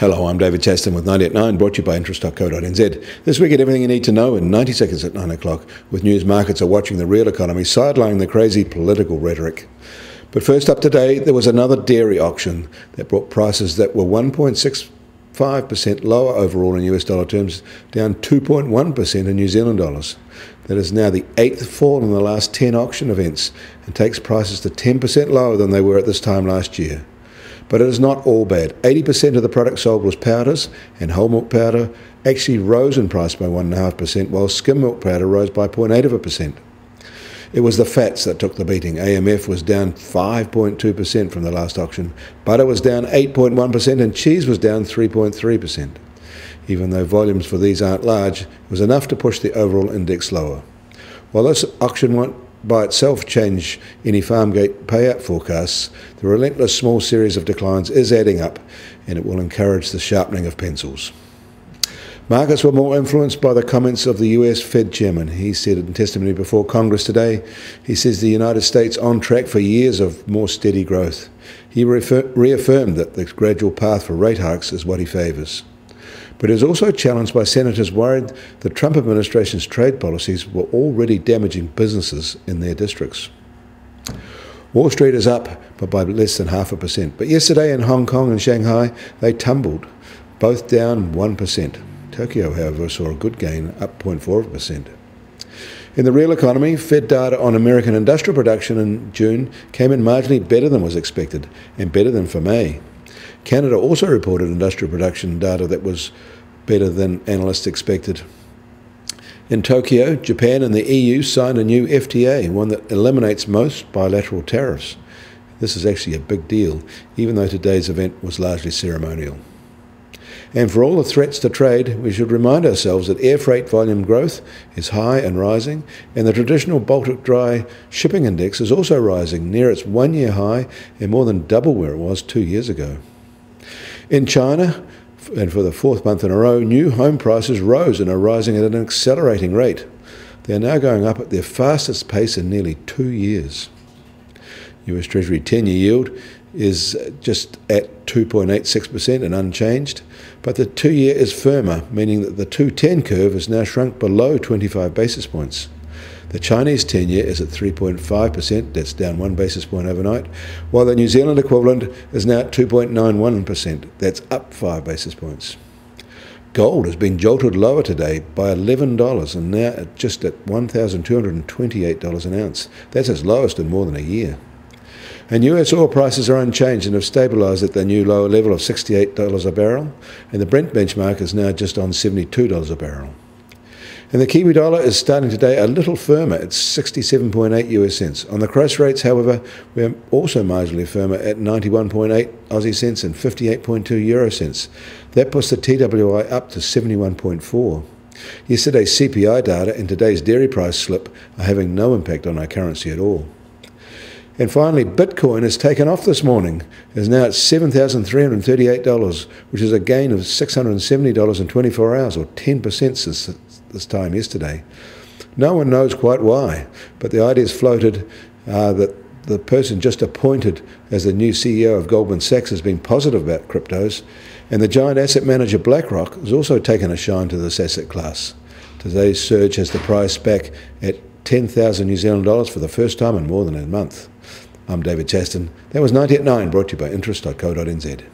Hello, I'm David Chaston with 90 at 9, brought to you by interest.co.nz. This week at Everything You Need to Know in 90 seconds at 9 o'clock, with news markets are watching the real economy, sidelining the crazy political rhetoric. But first up today, there was another dairy auction that brought prices that were 1.65% lower overall in US dollar terms, down 2.1% in New Zealand dollars. That is now the 8th fall in the last 10 auction events and takes prices to 10% lower than they were at this time last year. But it is not all bad. 80% of the product sold was powders, and whole milk powder actually rose in price by 1.5%, while skim milk powder rose by 0.8%. It was the fats that took the beating. AMF was down 5.2% from the last auction. Butter was down 8.1%, and cheese was down 3.3%. Even though volumes for these aren't large, it was enough to push the overall index lower. While this auction won't by itself change any Farmgate payout forecasts, the relentless small series of declines is adding up, and it will encourage the sharpening of pencils. Markets were more influenced by the comments of the US Fed chairman. He said in testimony before Congress today, he says the United States on track for years of more steady growth. He reaffirmed that the gradual path for rate hikes is what he favours. But he was also challenged by senators worried the Trump administration's trade policies were already damaging businesses in their districts. Wall Street is up, but by less than 0.5%. But yesterday in Hong Kong and Shanghai, they tumbled, both down 1%. Tokyo, however, saw a good gain, up 0.4%. In the real economy, Fed data on American industrial production in June came in marginally better than was expected, and better than for May. Canada also reported industrial production data that was better than analysts expected. In Tokyo, Japan and the EU signed a new FTA, one that eliminates most bilateral tariffs. This is actually a big deal, even though today's event was largely ceremonial. And for all the threats to trade, we should remind ourselves that air freight volume growth is high and rising, and the traditional Baltic Dry Shipping Index is also rising, near its one-year high and more than double where it was 2 years ago. In China, and for the fourth month in a row, new home prices rose and are rising at an accelerating rate. They are now going up at their fastest pace in nearly 2 years. US Treasury 10-year yield is just at 2.86% and unchanged, but the 2-year is firmer, meaning that the 210 curve has now shrunk below 25 basis points. The Chinese 10-year is at 3.5%, that's down 1 basis point overnight, while the New Zealand equivalent is now at 2.91%, that's up 5 basis points. Gold has been jolted lower today by $11 and now just at $1,228 an ounce. That's its lowest in more than a year. And US oil prices are unchanged and have stabilised at their new lower level of $68 a barrel, and the Brent benchmark is now just on $72 a barrel. And the Kiwi dollar is starting today a little firmer at 67.8 US cents. On the cross rates, however, we're also marginally firmer at 91.8 Aussie cents and 58.2 Euro cents. That puts the TWI up to 71.4. Yesterday's CPI data and today's dairy price slip are having no impact on our currency at all. And finally, Bitcoin has taken off this morning. It is now at $7,338, which is a gain of $670 in 24 hours, or 10% since this time yesterday. No one knows quite why, but the idea is floated that the person just appointed as the new CEO of Goldman Sachs has been positive about cryptos, and the giant asset manager BlackRock has also taken a shine to this asset class. Today's surge has the price back at 10,000 New Zealand dollars for the first time in more than a month. I'm David Chaston. That was 90 at 9, brought to you by interest.co.nz.